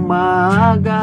umaga.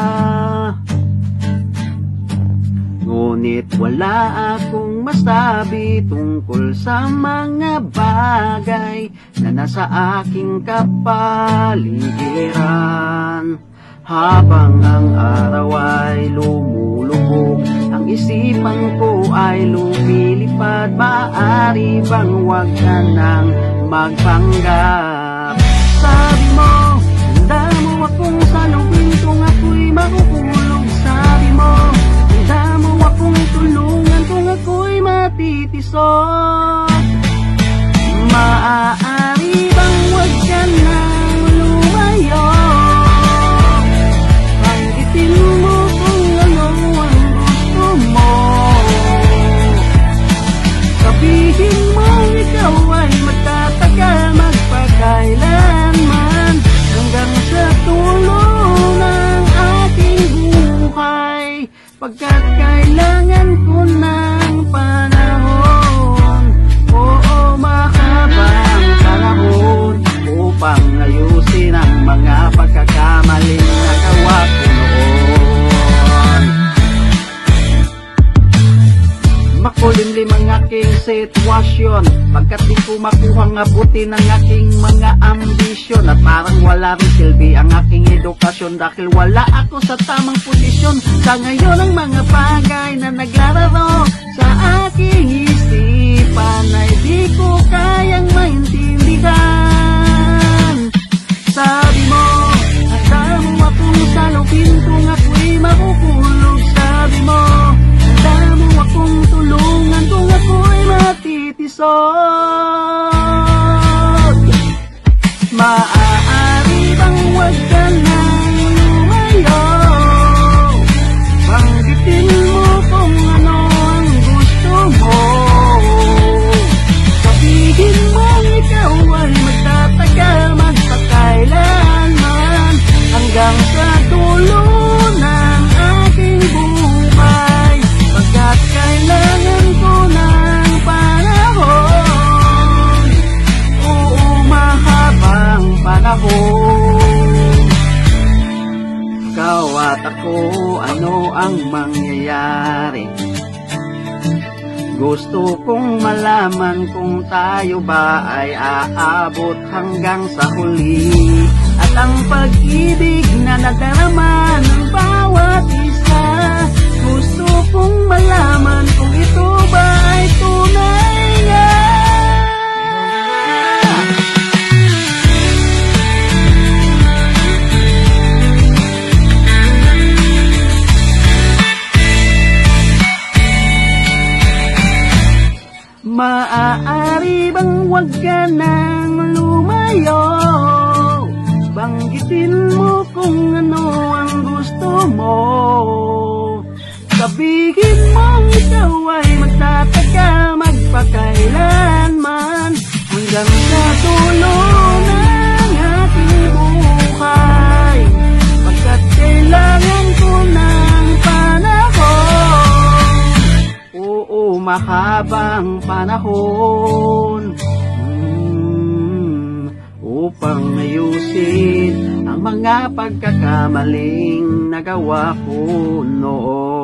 Ngunit wala akong masabi tungkol sa mga bagay na nasa aking kapaligiran. Habang ang araw ay lumulubog, ang isipan ko ay lumilipad. Maaari bang wag ka nang magpanggap? Sabi mo, handa mo akong salubin kung ako'y makukulog. Sabi mo, handa mo akong tulungan kung ako'y matitisod. Maaari bang wag ka nang lumayo? Banggitin mo kung ano ang gusto mo. Sabihin mo ikaw ay magtatagal magpakailanman hanggang sa tulo ng aking buhay, pagkat kailangan ko ng panahon. Oo, mahabang panahon upang ayusin ang mga pagkakamaling nagawa ko noon. Makulimlim ang aking sitwasyon, pagkat di ko makuhang abutin ang aking mga ambisyon. At parang wala rin silbi ang aking edukasyon dahil wala ako sa tamang posisyon. Sa ngayon ang mga bagay na naglalaro sa aking isipan ay di ko kayang maintindihan. Sabi mo, handa mo akong salubin kung ako'y makukulog. Sabi mo, handa mo akong tulungan kung ako'y matitisod. Maaari bang wag ka nang lumayo? Banggitin mo kung ano ang gusto mo. Sabihin mo ikaw ay magtatagal magpakailanman hanggang sa dulo ng aking buhay, pagkat kailangan ko ng panahon. Oo, mahabang panahon. Ikaw at ako, ano ang mangyayari? Gusto kong malaman kung tayo ba ay aabot hanggang sa huli. At ang pag-ibig na nadarama ng bawat isa, gusto kong malaman kung ito ba ay tunay nga. Maaari bang wag ka nang lumayo? Banggitin mo kung ano ang gusto mo. Sabihin mo ikaw ay magtatagal magpakailanman hanggang sa dulo ng aking buhay, pagkat kailangan ko ng panahon. Oo, mahabang panahon upang ayusin ang mga pagkakamaling nagawa ko noon.